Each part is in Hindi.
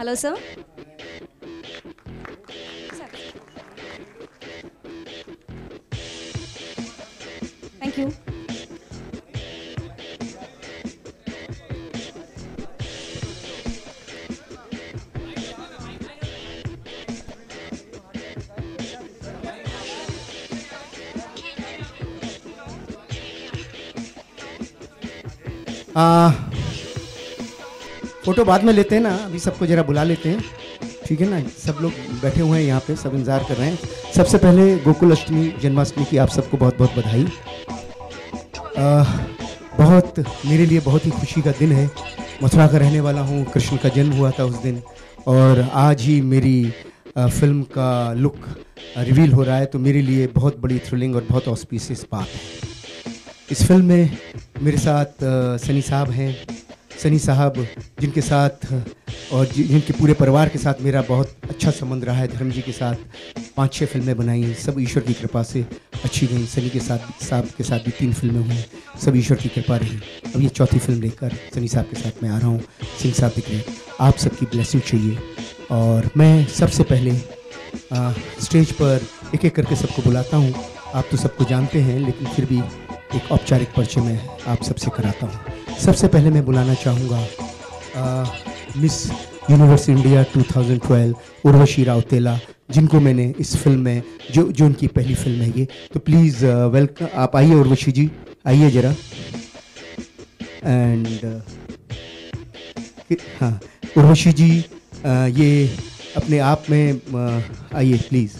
Hello, sir. Thank you. Photo बाद में लेते हैं ना, अभी सबको जरा बुला लेते हैं, ठीक है ना। सब लोग बैठे हुए हैं यहाँ पे, सब इंतज़ार कर रहे हैं। सबसे पहले गोकुल अष्टमी जन्माष्टमी की आप सबको बहुत बहुत बधाई। बहुत मेरे लिए बहुत ही खुशी का दिन है। मथुरा का रहने वाला हूँ, कृष्ण का जन्म हुआ था उस दिन, और आज ही मेरी फिल्म का लुक रिवील हो रहा है, तो मेरे लिए बहुत बड़ी थ्रिलिंग और बहुत ऑस्पिशियस बात है। इस फिल्म में मेरे साथ सनी साहब हैं, सनी साहब जिनके साथ और जिनके पूरे परिवार के साथ मेरा बहुत अच्छा संबंध रहा है। धर्म जी के साथ 5-6 फिल्में बनाई, सब ईश्वर की कृपा से अच्छी गई। सनी के साथ साहब के साथ भी 3 फिल्में हुई, सब ईश्वर की कृपा रही। अब ये चौथी फिल्म लेकर सनी साहब के साथ मैं आ रहा हूँ। सिंह साहब दिख रहे, आप सबकी ब्लेसिंग चाहिए। और मैं सबसे पहले स्टेज पर एक एक करके सबको बुलाता हूँ। आप तो सबको जानते हैं, लेकिन फिर भी एक औपचारिक परिचय मैं आप सबसे कराता हूँ। सबसे पहले मैं बुलाना चाहूँगा miss universe India 2012 Urvashi Rautela, जिनको मैंने इस फिल्म में जो उनकी पहली फिल्म है ये, तो प्लीज़ वेलकम। आप आइए उर्वशी जी, आइए ज़रा। एंड हाँ उर्वशी जी, ये अपने आप में आइए प्लीज़।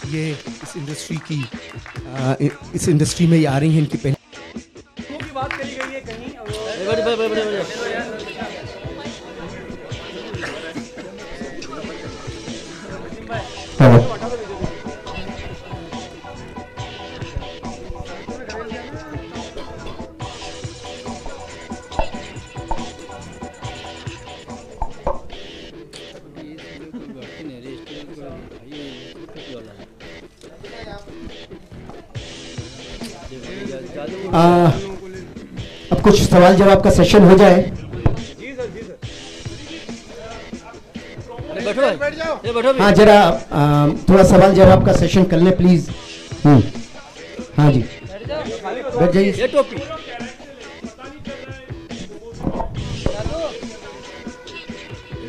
ये इस इंडस्ट्री में ये आ रही हैं, इनकी पहली की बात करी गई है कहीं। अब कुछ सवाल जवाब का सेशन हो जाए। जी सर, जी सर। बैठ जाओ। हाँ जरा थोड़ा सवाल जवाब का सेशन कर लें प्लीज। हाँ जी, बैठ जाइए।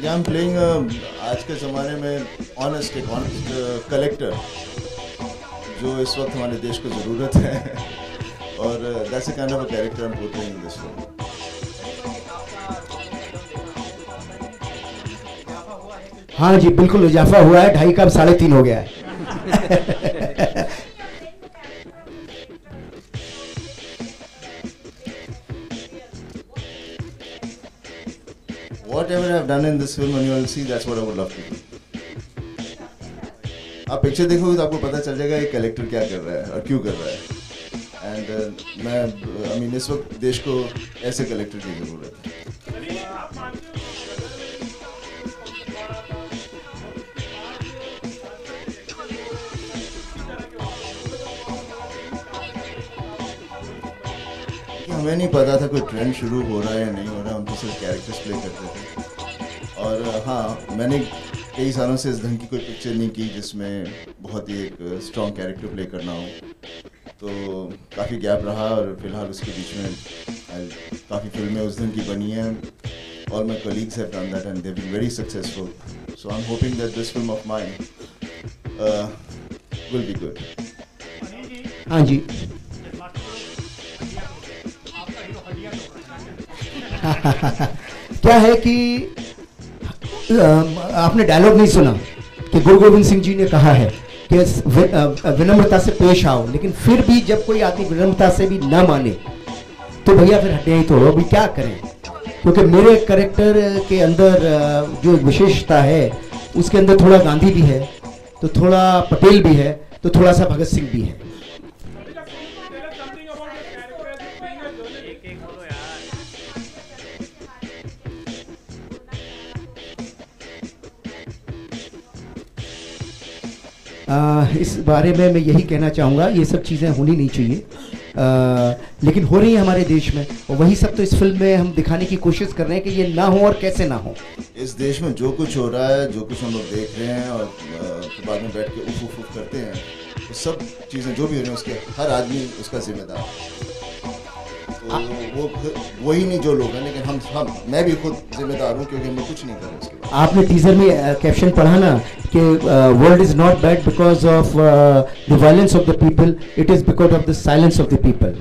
आई एम प्लेइंग आज के ज़माने में ऑनेस्ट कलेक्टर, जो इस वक्त हमारे देश को ज़रूरत है, और that's a kind of a character I am portraying in this film. हाँ जी, बिल्कुल इजाफा हुआ है, 2.5 का अब 3.5 हो गया है। Whatever I have done in this film, and you will see, that's what I would love to do. आप पिक्चर देखोगे तो आपको पता चल जाएगा ये कैरेक्टर क्या कर रहा है और क्यों कर रहा है। एंड मैं इस वक्त देश को ऐसे कैरेक्टर की जरूरत है। हमें नहीं पता था कोई ट्रेंड शुरू हो रहा है या नहीं हो रहा है, हम तो सिर्फ कैरेक्टर्स प्ले करते थे। और हाँ, मैंने कई सालों से इस ढंग की कोई पिक्चर नहीं की जिसमें बहुत ही एक स्ट्रॉन्ग कैरेक्टर प्ले करना हो, तो काफ़ी गैप रहा। और फिलहाल उसके बीच में काफ़ी फिल्में उस ढंग की बनी हैं। All my colleagues have done that and they've been very successful. So I'm hoping that this film of mine will be good. हाँ जी। क्या है कि आपने डायलॉग नहीं सुना कि गुरु गोविंद सिंह जी ने कहा है कि विनम्रता से पेश आओ, लेकिन फिर भी जब कोई आदमी विनम्रता से भी ना माने तो भैया फिर हटिया ही तो अभी क्या करें। क्योंकि मेरे कैरेक्टर के अंदर जो विशेषता है उसके अंदर थोड़ा गांधी भी है, तो थोड़ा पटेल भी है, तो थोड़ा सा भगत सिंह भी है। इस बारे में मैं यही कहना चाहूँगा, ये सब चीज़ें होनी नहीं चाहिए। लेकिन हो रही है हमारे देश में, और वही सब तो इस फिल्म में हम दिखाने की कोशिश कर रहे हैं कि ये ना हो और कैसे ना हो। इस देश में जो कुछ हो रहा है, जो कुछ हम लोग देख रहे हैं और बाद में बैठ के उफ उफ उफ करते हैं, तो सब चीज़ें जो भी हो रही हैं उसके हर आदमी उसका जिम्मेदार है। तो वो वही नहीं जो लोग हैं, लेकिन हम मैं भी खुद जिम्मेदार हूँ क्योंकि हम लोग कुछ नहीं कर रहे उसके बाद। आपने टीजर में कैप्शन पढ़ा ना कि world is not bad because of the violence of the people, it is because of the silence of the people.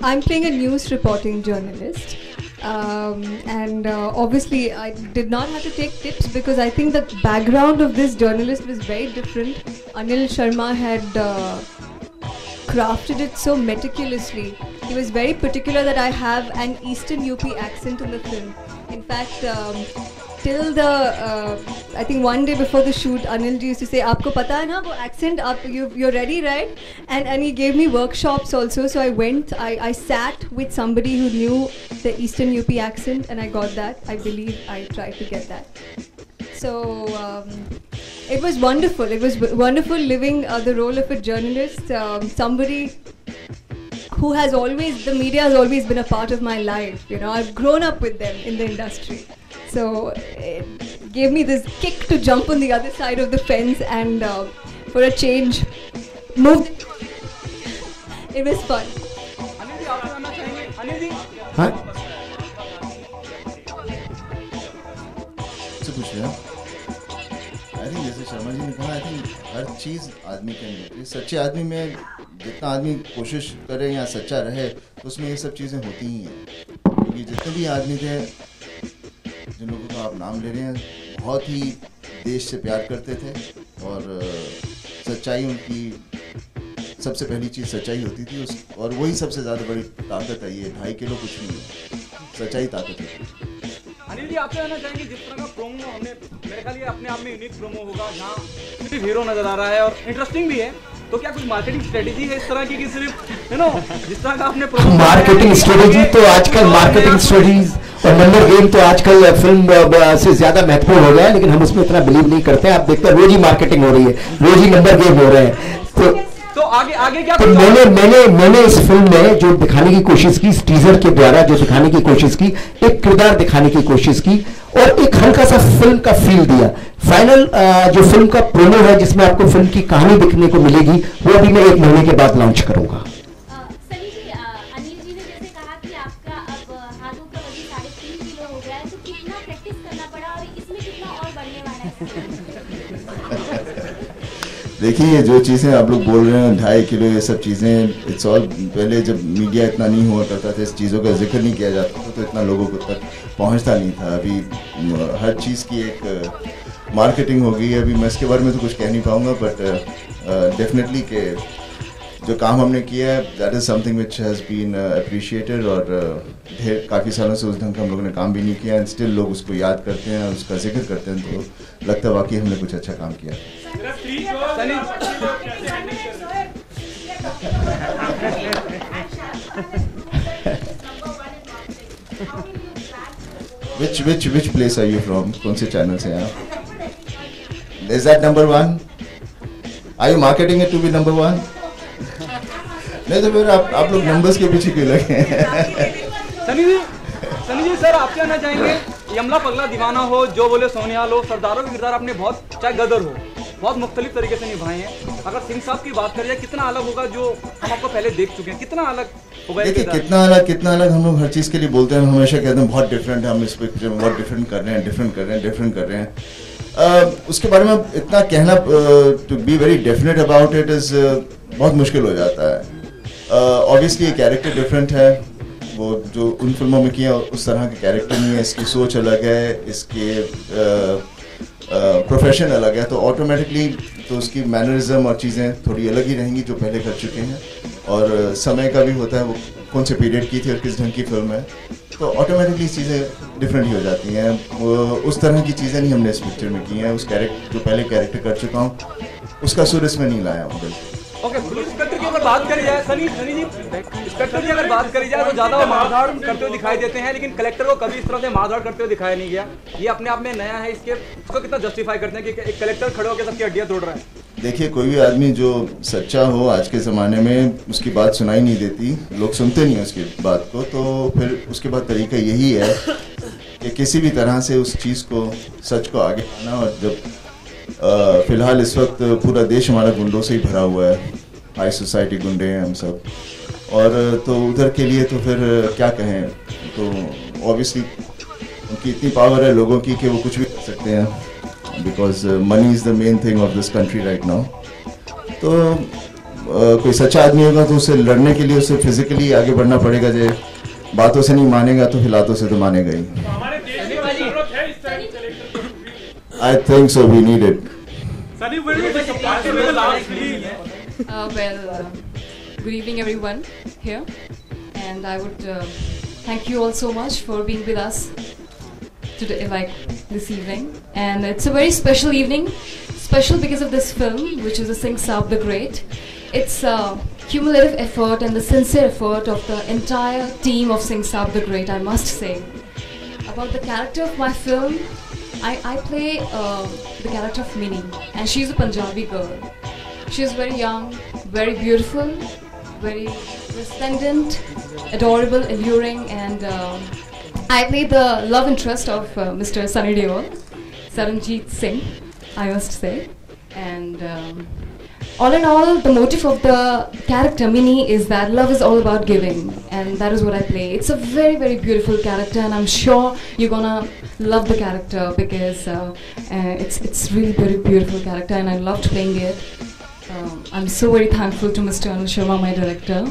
I'm playing a news reporting journalist, and obviously I did not have to take tips because I think the background of this journalist was very different. Anil Sharma had crafted it so meticulously. He was very particular that I have an Eastern UP accent in the film. In fact, till the I think one day before the shoot, Anil ji used to say, "Aapko pata hai na wo accent? You're ready, right?" And he gave me workshops also. So I went. I sat with somebody who knew the Eastern UP accent, and I got that. I believe I tried to get that. So it was wonderful. It was wonderful living the role of a journalist, somebody who has always, the media has always been a part of my life. You know, I've grown up with them in the industry. So it gave me this kick to jump on the other side of the fence and for a change, move. It was fun. Anil ji आप बताना चाहेंगे? अनिल जी हाँ, से कुछ है आई थिंक जैसे शर्मा जी ने कहा, आई थिंक हर चीज़ आदमी के अंदर होती है। सच्चे आदमी में जितना आदमी कोशिश करे या सच्चा रहे तो उसमें ये सब चीज़ें होती ही हैं। क्योंकि जितने भी आदमी थे जिन लोगों का आप नाम ले रहे हैं, बहुत ही देश से प्यार करते थे और सच्चाई उनकी सबसे पहली चीज़ सच्चाई होती थी और वही सबसे ज़्यादा बड़ी ताकत है। ये 2.5 किलो कुछ नहीं है, सच्चाई ताकत है। अनिल जी आपसे कहना चाहेंगे जिस तरह का प्रोमो हमने, मेरे ख्याल ये अपने आप में यूनिक प्रोमो होगा जहाँ सिर्फ हीरो नजर आ रहा है और इंटरेस्टिंग भी है, तो क्या कुछ मार्केटिंग स्ट्रेटेजी है इस तरह की कि सिर्फ जिस तरह का आपने प्रोमो मार्केटिंग स्ट्रेटेजी तो आजकल मार्केटिंग स्ट्रेटेजीज और नंबर गेम तो आजकल फिल्म से ज्यादा महत्वपूर्ण हो गया है, लेकिन हम उसमें इतना बिलीव नहीं करते हैं। आप देखते हैं रोज ही मार्केटिंग हो रही है, रोज ही नंबर गेम हो रहे हैं। तो आगे क्या तो मैंने इस फिल्म में जो दिखाने की कोशिश की, इस टीजर के द्वारा जो दिखाने की कोशिश की, एक किरदार दिखाने की कोशिश की और एक हल्का सा फिल्म का फील दिया। फाइनल जो फिल्म का प्रोमो है जिसमें आपको फिल्म की कहानी दिखने को मिलेगी, वो अभी मैं 1 महीने के बाद लॉन्च करूंगा। सनी जी, अनिल जी ने जैसे कहा कि आपका अब हाथों का वजन 3.5 किलो हो गया है, तो कितना प्रैक्टिस करना पड़ा और इसमें कितना और बढ़ने वाला है? देखिए जो चीज़ें आप लोग बोल रहे हैं 2.5 किलो, ये सब चीज़ें इट्स ऑल, पहले जब मीडिया इतना नहीं हुआ करता था, इस चीज़ों का जिक्र नहीं किया जाता था, तो इतना लोगों को तक पहुंचता नहीं था। अभी हर चीज़ की एक मार्केटिंग हो गई है। अभी मैं इसके बारे में तो कुछ कह नहीं पाऊँगा, बट डेफिनेटली के जो काम हमने किया है that is something which has been appreciated और काफ़ी सालों से उस ढंग का हम लोगों ने काम भी नहीं किया एंड स्टिल लोग उसको याद करते हैं, उसका जिक्र करते हैं, तो लगता है वाकई हमने कुछ अच्छा काम किया। Which place are you from? कौन से चैनल से हैं आप? Is that number 1? Are you marketing it to be number 1? नहीं तो फिर आप लोग नंबर्स के पीछे क्यों लगे हैं? सनी जी सर आपसे कहना चाहेंगे, यमला पगला दीवाना हो, जो बोले सोनियाल हो, सरदारों के किरदार आपने बहुत, चाहे गदर हो, बहुत मुख्तलिफ तरीके से निभाए हैं। अगर सिंह साहब की बात करें, कितना अलग होगा जो हम आपको पहले देख चुके हैं, कितना अलग होगा? देखिए कितना अलग हम लोग हर चीज़ के लिए बोलते हैं, हमेशा कहते हैं बहुत डिफरेंट है, हम इस पिक्चर में बहुत डिफरेंट कर रहे हैं। उसके बारे में इतना कहना, to be very definite about it is बहुत मुश्किल हो जाता है। ऑब्वियसली ये कैरेक्टर डिफरेंट है, वो जो उन फिल्मों में किया उस तरह के कैरेक्टर नहीं है, इसकी सोच अलग है, इसके प्रोफेशन अलग है, तो ऑटोमेटिकली तो उसकी मैनरिज्म और चीज़ें थोड़ी अलग ही रहेंगी जो पहले कर चुके हैं। और समय का भी होता है, वो कौन से पीरियड की थी और किस ढंग की फिल्म है, तो ऑटोमेटिकली चीज़ें डिफरेंट ही हो जाती हैं। वो उस तरह की चीज़ें नहीं हमने इस पिक्चर में की हैं। उस कैरेक्टर जो पहले कैरेक्टर कर चुका हूँ उसका सुर इसमें नहीं लाया हूँ बिल्कुल। ओके, इंस्पेक्टर की अगर बात करी जाए सनी जी, इंस्पेक्टर की अगर बात करी जाए तो ज्यादा वो मारधाड़ करते हुए दिखाई देते हैं, लेकिन कलेक्टर को कभी इस तरह से मारधाड़ करते हुए दिखाया नहीं गया। ये अपने आप में नया है, इसको कितना जस्टिफाई करते हैं कि एक कलेक्टर खड़े होकर सबकी हड्डियां तोड़ रहा है? देखिए, कोई भी आदमी जो सच्चा हो आज के ज़माने में उसकी बात सुनाई नहीं देती, लोग सुनते नहीं उसकी बात को, तो फिर उसके बाद तरीका यही है कि किसी भी तरह से उस चीज़ को, सच को आगे लाना। और जब फिलहाल इस वक्त पूरा देश हमारा गुंडों से ही भरा हुआ है, हाई सोसाइटी गुंडे हैं हम सब, और तो उधर के लिए तो फिर क्या कहें, तो ऑब्वियसली उनकी इतनी पावर है लोगों की कि वो कुछ भी कर सकते हैं, because money is the main thing of this country right now. तो कोई सच्चा आदमी होगा तो उसे लड़ने के लिए उसे फिजिकली आगे बढ़ना पड़ेगा, जो बातों से नहीं मानेगा तो फिर हाथों से तो मानेगा ही। I think so. We need it. Good evening, everyone here, and I would thank you all so much for being with us today, like this evening. And it's a very special evening, special because of this film, which is a Singh Saab the Great. It's a cumulative effort and the sincere effort of the entire team of Singh Saab the Great, I must say. About the character of my film, I play the character of Minnie, and she's a Punjabi girl. She's very young, very beautiful, very resplendent, adorable, alluring, and I play the love interest of Mr. Sunny Deol, Saranjeet Singh, I must say. And all in all, the motive of the character Minnie is that love is all about giving, and that is what I play. It's a very, very beautiful character, and I'm sure you're gonna love the character because it's really very beautiful character, and I loved playing it. I'm so very thankful to Mr. Anil Sharma, my director,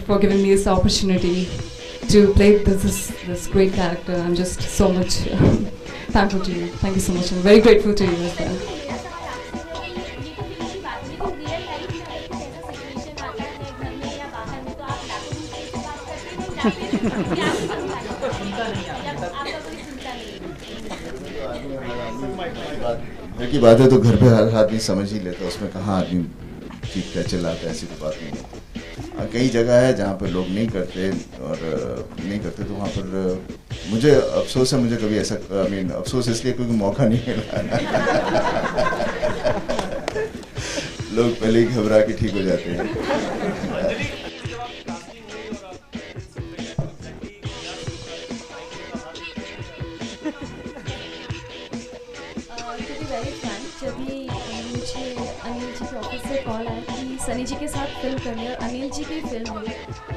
for giving me this opportunity to play this great character. I'm just so much thankful to you. Thank you so much. I'm very grateful to you as well. घर की बात है तो घर पे हर आदमी समझ ही लेता है, उसमें कहाँ आदमी चीखता है चिल्लाता है, ऐसी तो बात नहीं है। कई जगह है जहाँ पर लोग नहीं करते, और नहीं करते तो वहाँ पर मुझे अफसोस है, मुझे कभी ऐसा अफसोस इसलिए क्योंकि मौका नहीं मिला। लोग पहले ही घबरा के ठीक हो जाते हैं। जब भी मुझे अनिल जी के ऑफिस से कॉल आया कि सनी जी के साथ फिल्म करनी है और अनिल जी की फिल्म है,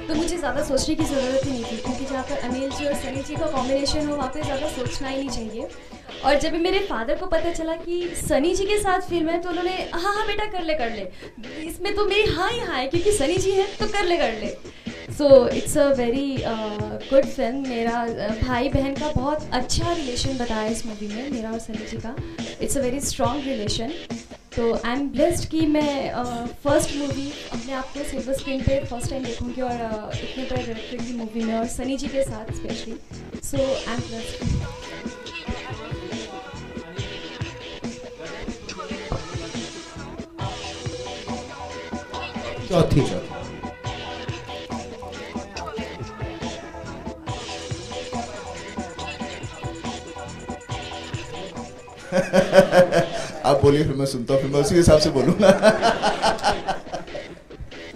तो मुझे ज़्यादा सोचने की ज़रूरत ही नहीं थी, क्योंकि जहाँ पर अनिल जी और सनी जी का कॉम्बिनेशन हो वहाँ पे ज़्यादा सोचना ही नहीं चाहिए। और जब मेरे फादर को पता चला कि सनी जी के साथ फिल्म है, तो उन्होंने हाँ हाँ बेटा कर ले, इसमें तो मेरी हाँ ही हाँ है, क्योंकि सनी जी है तो कर ले। So it's a very good film. मेरा भाई बहन का बहुत अच्छा रिलेशन बताया इस मूवी में, मेरा और सनी जी का। It's a very strong relation. तो आई एम ब्लेस्ड कि मैं फर्स्ट मूवी अपने आप को सिल्वर स्क्रीन पे फर्स्ट टाइम देखूंगी, और इतने बड़े डायरेक्टर की मूवी में और सनी जी के साथ specially. So I am blessed. चौथी आप बोलिए फिर मैं सुनता हूँ, फिर मैं उसी हिसाब से बोलूँगा।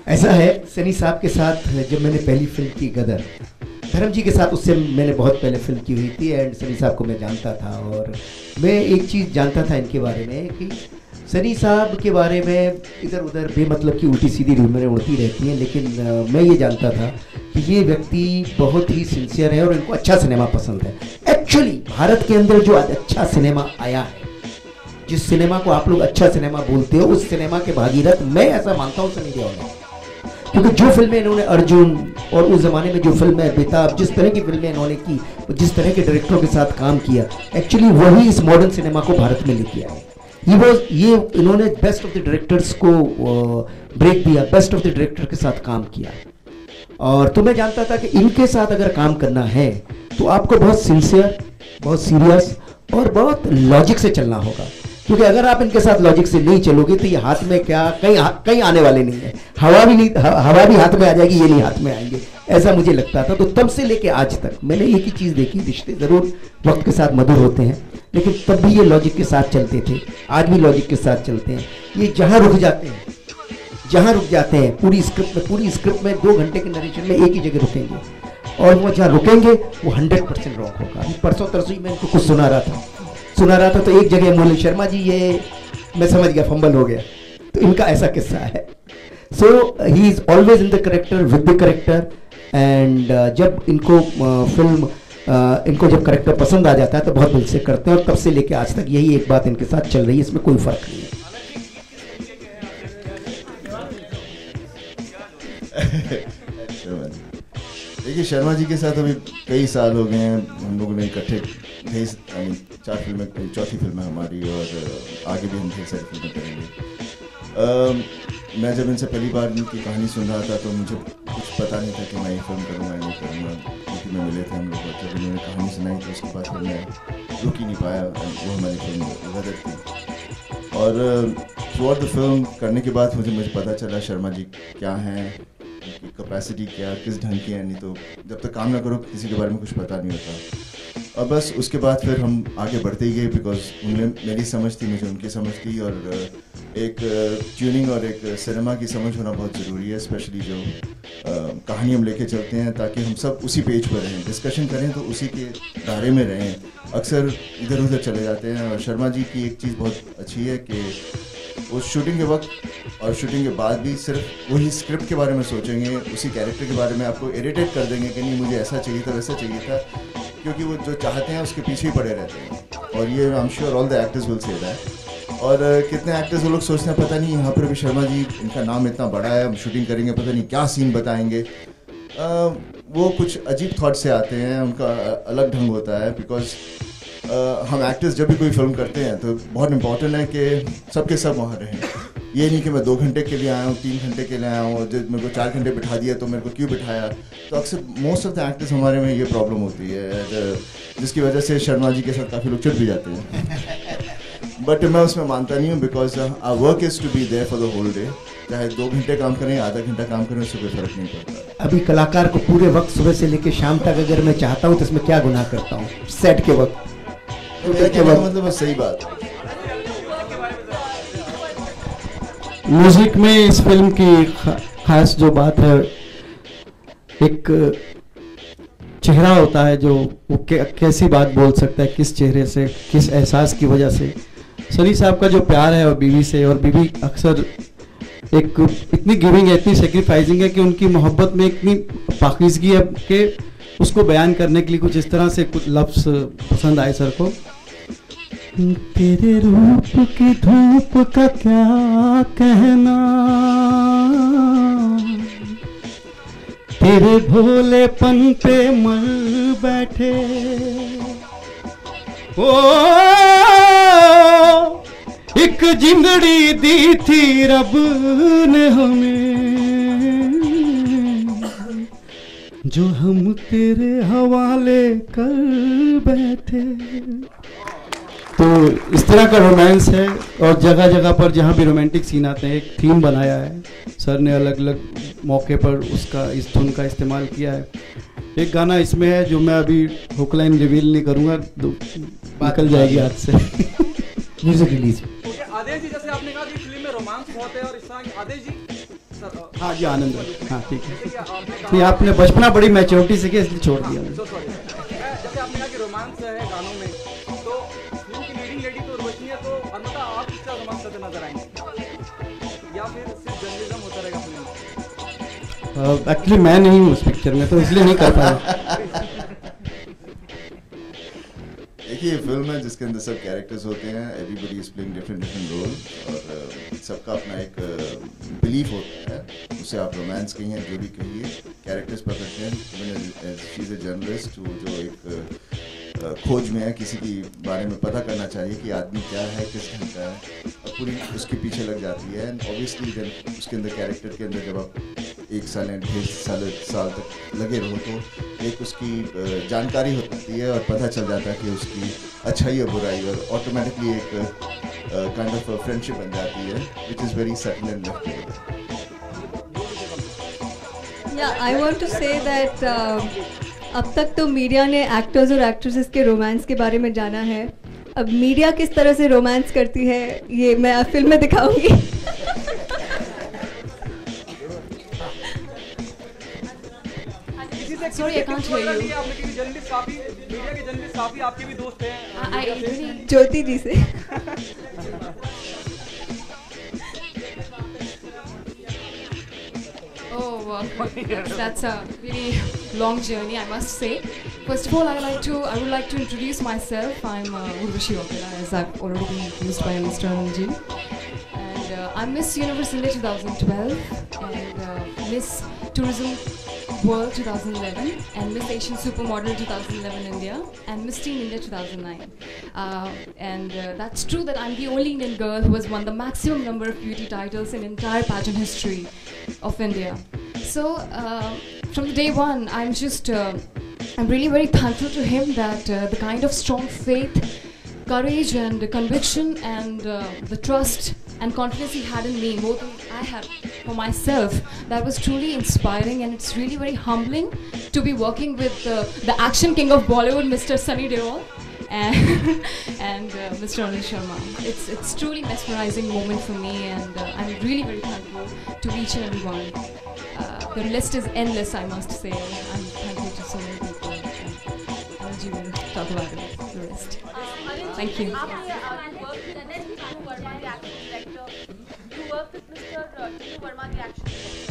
ऐसा है, सनी साहब के साथ जब मैंने पहली फिल्म की गदर, धर्म जी के साथ उससे मैंने बहुत पहले फिल्म की हुई थी, एंड सनी साहब को मैं जानता था। और मैं एक चीज़ जानता था इनके बारे में कि सनी साहब के बारे में इधर उधर बेमतलब की उल्टी सीधी रूमरें उड़ती रहती हैं, लेकिन मैं ये जानता था कि ये व्यक्ति बहुत ही सिंसियर है और इनको अच्छा सिनेमा पसंद है। एक्चुअली भारत के अंदर जो आज अच्छा सिनेमा आया है, जिस सिनेमा को आप लोग अच्छा सिनेमा बोलते हो, उस सिनेमा के भागीरथ मैं ऐसा मानता हूँ सनी देओल है। क्योंकि जो फिल्में इन्होंने अर्जुन और उस ज़माने में जो फिल्में बेताब, जिस तरह की फिल्में इन्होंने की, जिस तरह के डायरेक्टरों के साथ काम किया, एक्चुअली वही इस मॉडर्न सिनेमा को भारत में लेके आए। ये इन्होंने बेस्ट ऑफ द डायरेक्टर्स को ब्रेक दिया, बेस्ट ऑफ द डायरेक्टर के साथ काम किया। और तो मैं जानता था कि इनके साथ अगर काम करना है तो आपको बहुत सिंसियर, बहुत सीरियस और बहुत लॉजिक से चलना होगा। क्योंकि अगर आप इनके साथ लॉजिक से नहीं चलोगे तो ये हाथ में क्या कहीं आने वाले नहीं है, हवा भी हाथ में आ जाएगी, ये नहीं हाथ में आएंगे, ऐसा मुझे लगता था। तो तब से लेके आज तक मैंने एक ही चीज़ देखी, रिश्ते ज़रूर वक्त के साथ मधुर होते हैं, लेकिन तब भी ये लॉजिक के साथ चलते थे, आज भी लॉजिक के साथ चलते हैं। ये जहाँ रुक जाते हैं पूरी स्क्रिप्ट में 2 घंटे के नरेशन में एक ही जगह रुकेंगे, और वो जहाँ रुकेंगे वो 100% रॉन्ग होगा। अभी परसों तरसों ही मैं इनको कुछ सुना रहा था तो एक जगह बोले शर्मा जी ये मैं समझ गया फंबल हो गया, तो इनका ऐसा किस्सा है। So he is always in the character, with the character, and जब इनको इनको जब करेक्टर पसंद आ जाता है तो बहुत दिल से करते हैं, और तब से लेके आज तक यही एक बात इनके साथ चल रही है, इसमें कोई फर्क नहीं है। देखिए शर्मा जी के साथ अभी कई साल हो गए हैं, हम लोगों ने इकट्ठे 4 फिल्में, चौथी फिल्म है हमारी, और आगे भी हम ढेर सारी फिल्में करेंगे। मैं जब इनसे पहली बार इनकी कहानी सुन रहा था तो मुझे कुछ पता नहीं था कि मैं ये फिल्म करूँगा या नहीं करूँगा, क्योंकि मैं मिले थे हम लोग, जब उन्होंने कहानी सुनाई तो उसके बाद फिर मैं रुक ही नहीं पाया। वो हमारी फिल्म गदर थी, और थ्रू आउट द फिल्म करने के बाद मुझे पता चला शर्मा जी क्या हैं, कैपेसिटी क्या, किस ढंग की है। नहीं तो जब तक काम ना करो किसी के बारे में कुछ पता नहीं होता। और बस उसके बाद फिर हम आगे बढ़ते ही गए, बिकॉज उन्हें मेरी समझ थी, मुझे उनकी समझ थी, और एक ट्यूनिंग और एक सिनेमा की समझ होना बहुत ज़रूरी है, स्पेशली जो कहानी हम लेके चलते हैं, ताकि हम सब उसी पेज पर रहें, डिस्कशन करें तो उसी के दायरे में रहें। अक्सर इधर उधर चले जाते हैं। और शर्मा जी की एक चीज़ बहुत अच्छी है कि उस शूटिंग के वक्त और शूटिंग के बाद भी सिर्फ वही स्क्रिप्ट के बारे में सोचेंगे, उसी कैरेक्टर के बारे में आपको इरिटेट कर देंगे कि नहीं मुझे ऐसा चाहिए था, वैसा चाहिए था, क्योंकि वो जो चाहते हैं उसके पीछे ही पड़े रहते हैं। और ये I am sure all the actors will say that. और कितने एक्टर्स वो लोग सोचते हैं पता नहीं यहाँ पर भी शर्मा जी, इनका नाम इतना बड़ा है, हम शूटिंग करेंगे पता नहीं क्या सीन बताएंगे। वो कुछ अजीब थॉट से आते हैं, उनका अलग ढंग होता है। बिकॉज हम एक्टर्स जब भी कोई फिल्म करते हैं तो बहुत इंपॉर्टेंट है कि सबके सब वहाँ रहें। ये नहीं कि मैं 2 घंटे के लिए आया हूँ, 3 घंटे के लिए आया हूँ, जब मेरे को 4 घंटे बिठा दिया तो मेरे को क्यों बिठाया। तो अक्सर मोस्ट ऑफ द एक्टर्स हमारे में ये प्रॉब्लम होती है, जिसकी वजह से शर्मा जी के साथ काफ़ी लोग चिढ़ भी जाते हैं। बट मैं उसमें मानता नहीं हूँ, because our work is to be there for the whole day. चाहे 2 घंटे काम करें, आधा घंटा काम करें, उससे कोई फर्क नहीं पड़ता। अभी कलाकार को पूरे वक्त सुबह से लेकर शाम तक अगर मैं चाहता हूँ तो इसमें क्या गुनाह करता हूँ, सेट के वक्त। तो मेरा कहने का मतलब सही बात है। म्यूजिक में इस फिल्म की खास जो बात है, एक चेहरा होता है जो वो कैसी बात बोल सकता है, किस चेहरे से, किस एहसास की वजह से। सनी साहब का जो प्यार है और बीवी से, और बीवी अक्सर एक इतनी गिविंग है, इतनी सेक्रीफाइसिंग है कि उनकी मोहब्बत में इतनी पाकीज़गी है कि उसको बयान करने के लिए कुछ इस तरह से कुछ लफ्ज़ पसंद आए सर को। तेरे रूप की धूप का क्या कहना, तेरे भोलेपन पे मर बैठे, ओ एक जिंदड़ी दी थी रब ने हमें, जो हम तेरे हवाले कर बैठे। तो इस तरह का रोमांस है, और जगह जगह पर जहाँ भी रोमांटिक सीन आते हैं एक थीम बनाया है सर ने, अलग अलग मौके पर उसका इस धुन का इस्तेमाल किया है। एक गाना इसमें है जो मैं अभी हुक लाइन रिवील नहीं करूँगा, निकल जाएगी हाथ से। Music release. आदेश जी, जैसे आपने कहा कि फिल्म में रोमांस बहुत है, और इस तरह आदेश जी सर। हाँ जी आनंद, हाँ ठीक है। नहीं आपने बचपना बड़ी मैच्योरिटी से किया, इसलिए छोड़ दिया। जैसे आपने कहा कि रोमांस है गानों में, तो फिल्म की लीडिंग लेडी तो रोशनी है, तो अलबत्ता आप किसका रोमांस करते नजर आएंगे, या फिर सिर्फ जर्नलिज्म होता रहेगा फिल्म? एक्चुअली मैं नहीं हूँ उस पिक्चर में, तो इसलिए नहीं कर पाया। देखिए फिल्म है जिसके अंदर सब कैरेक्टर्स होते हैं, everybody is playing different role, और सबका अपना एक बिलीफ होता है। उसे आप रोमांस कहिए, जो भी कहिए, कैरेक्टर्स पकड़ते हैं। शी इज़ अ जर्नलिस्ट जो एक खोज में है, किसी की बारे में पता करना चाहिए कि आदमी क्या है, किस ढंग का है, और पूरी उसके पीछे लग जाती है। एंड ऑब्वियसली जब उसके अंदर कैरेक्टर के अंदर जब आप 1 साल या 1.5 साल तक लगे रहो तो एक उसकी जानकारी होती है और पता चल जाता है कि उसकी अच्छाई और बुराई, और ऑटोमेटिकली एक काइंड ऑफ फ्रेंडशिप बन जाती है which is very subtle and left together. Yeah, I want to say that अब तक तो मीडिया ने एक्टर्स और एक्ट्रेसेस के रोमांस के बारे में जाना है. अब मीडिया किस तरह से रोमांस करती है ये मैं फिल्म में दिखाऊंगी. Sorry, I can't hear you. आपने की जर्नलिस्ट काफी मीडिया के जर्नलिस्ट काफी आपके भी दोस्त हैं. ज्योति जी से. Oh, that's a really long journey, I must say. First of all, I would like to introduce myself. I'm Urvashi Opera, as I've already been introduced by Mr. Ananji. And I'm Miss Universe India 2012 and Miss Tourism World 2011 and Miss Asian Supermodel 2011 India and Miss Teen India 2009. That's true that I'm the only Indian girl who has won the maximum number of beauty titles in entire pageant history of India. So from the day one, I'm really very thankful to him that the kind of strong faith, courage and conviction and the trust and confidence he had in me, more than I had for myself, that was truly inspiring, and it's really very humbling to be working with the action king of Bollywood, Mr. Sunny Deol, and Mr. Anil Sharma. It's truly mesmerizing moment for me, and I'm really very thankful to each and every one. The list is endless, I must say. I'm thankful to so many people. Anil ji will talk about it, the rest. Thank you. You worked with Mr. Tinu Verma, the action director,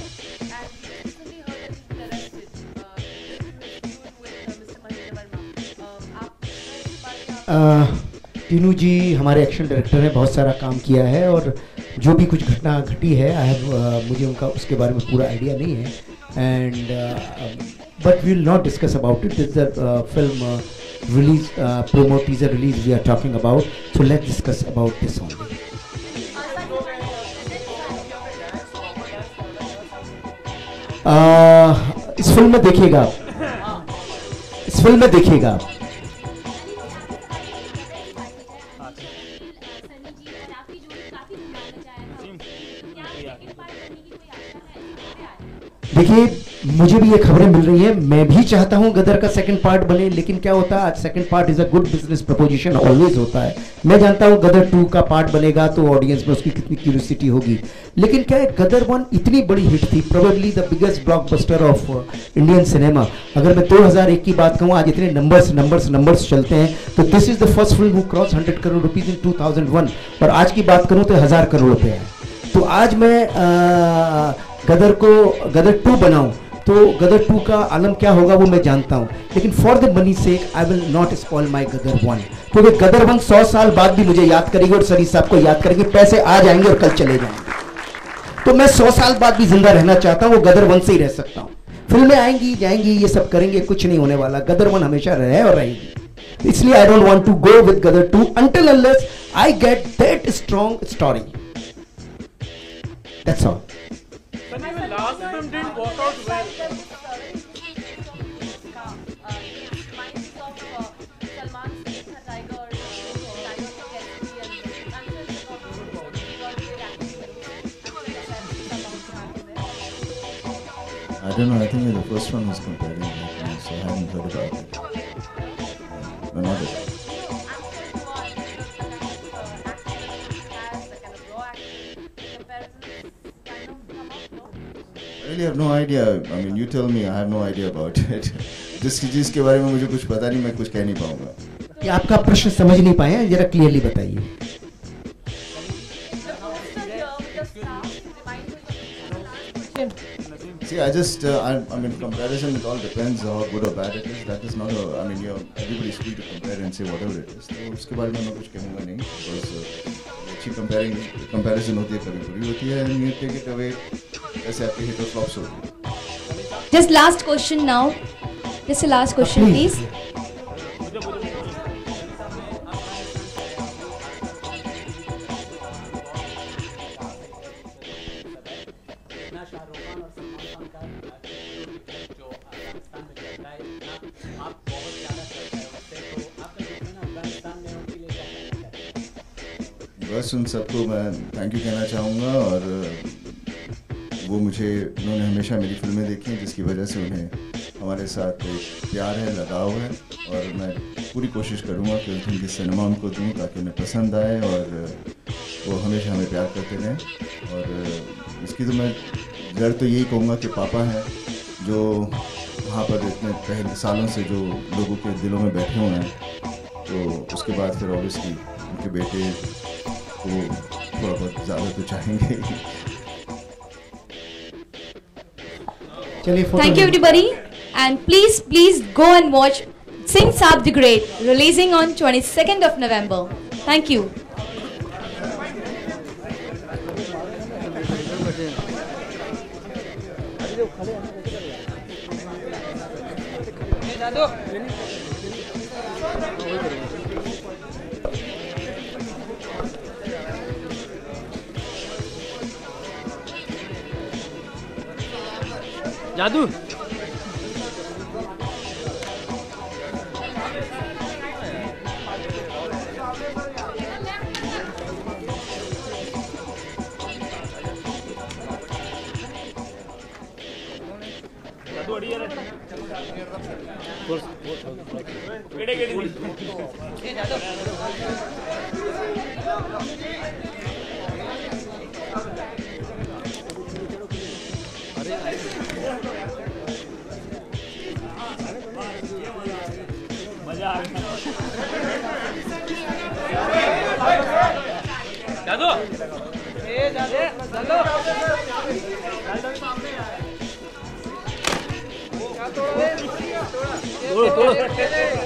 and we recently heard that he's been arrested. With Mr. Mahendra Verma. Tinu जी हमारे एक्शन डायरेक्टर हैं, बहुत सारा काम किया है और जो भी कुछ घटना घटी है मुझे उनका उसके बारे में पूरा आइडिया नहीं है. And but we will not discuss about it. This the film release promo teaser release we are talking about, so let's discuss about this only. इस फिल्म में देखिएगा, इस फिल्म में देखिएगा. देखिए मुझे भी ये खबरें मिल रही हैं, मैं भी चाहता हूं गदर का सेकंड पार्ट बने, लेकिन क्या होता है आज second part is a good business preposition always होता है. मैं जानता हूं गदर 2 का पार्ट बनेगा तो ऑडियंस में उसकी कितनी क्यूरियोसिटी होगी, लेकिन क्या है गदर 1 इतनी बड़ी हिट थी, probably the biggest blockbuster of Indian cinema. अगर मैं 2001 की बात कहूँ, आज इतने नंबर्स चलते हैं, तो this is the first film who cross 100 crore rupees in 2001, और आज की बात करूँ तो 1000 करोड़ रुपए है. तो आज मैं गदर 2 बनाऊं तो गदर 2 का आलम क्या होगा वो मैं जानता हूं, लेकिन for the money sake I will not spoil my Gadar 1, क्योंकि गदर 1 100 साल बाद भी मुझे याद करेगी और सरी साहब को याद करेंगे. पैसे आ जाएंगे और कल चले जाएंगे, तो मैं 100 साल बाद भी जिंदा रहना चाहता हूं, वो गदर 1 से ही रह सकता हूं. फिल्में आएंगी जाएंगी, ये सब करेंगे, कुछ नहीं होने वाला. गदर 1 हमेशा रहे और रहेगी, इसलिए I don't want to go with Gadar 2 until unless I get that strong story. That's all. Last film didn't work out well. I don't know, I think the first one was comparing it, so I haven't heard about it. No, not it. I really have no idea. I mean, you tell me. I have no idea about it. जिसके बारे में मुझे कुछ पता नहीं, मैं कुछ कह नहीं पाऊंगा. ये आपका प्रश्न समझ नहीं पाए हैं, जरा क्लियरली बताइए. See, I mean, comparison, it all depends how good or bad it is. That is not I mean, everybody's free to compare and say whatever it is. तो उसके बारे में मैं कुछ कहूँगा नहीं, because अच्छी comparison होती है, कभी बुरी होती है, and you take it away, ऐसे आपके hit or flops होती है. Just last question now. Just a last question, please. बस उन सबको मैं थैंक यू कहना चाहूँगा, और वो उन्होंने हमेशा मेरी फिल्में देखी हैं, जिसकी वजह से उन्हें हमारे साथ एक प्यार है, लगाव है, और मैं पूरी कोशिश करूँगा कि उनकी सिनेमा उनको दूँ ताकि उन्हें पसंद आए और वो हमेशा हमें प्यार करते रहें। और इसकी तो मैं जड़ तो यही कहूँगा कि पापा हैं जो वहाँ पर इतने पहले सालों से जो लोगों के दिलों में बैठे हुए हैं, तो उसके बाद फिर ऑब्वियसली उनके बेटे को थोड़ा बहुत ज़्यादा तो चाहेंगे। चलिए Thank you everybody, and please go and watch Sing Saab the Great, releasing on 22nd of November. Thank you. जादू जादू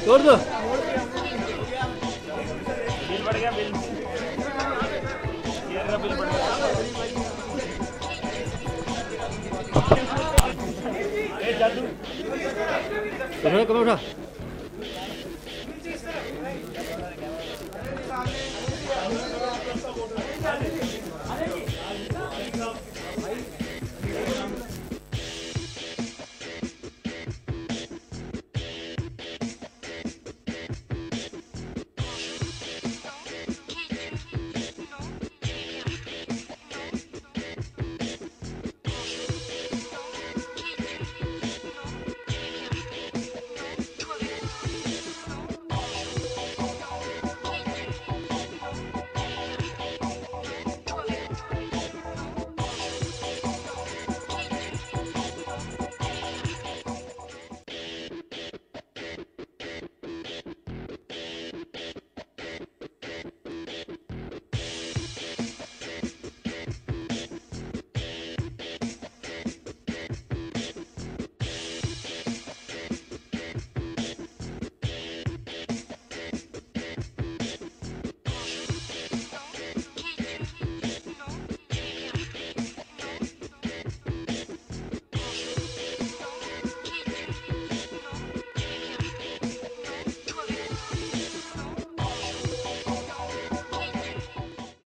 तोड़ दो। बिल बढ़ गया, बिल बढ़ गया। जादू कम उठा।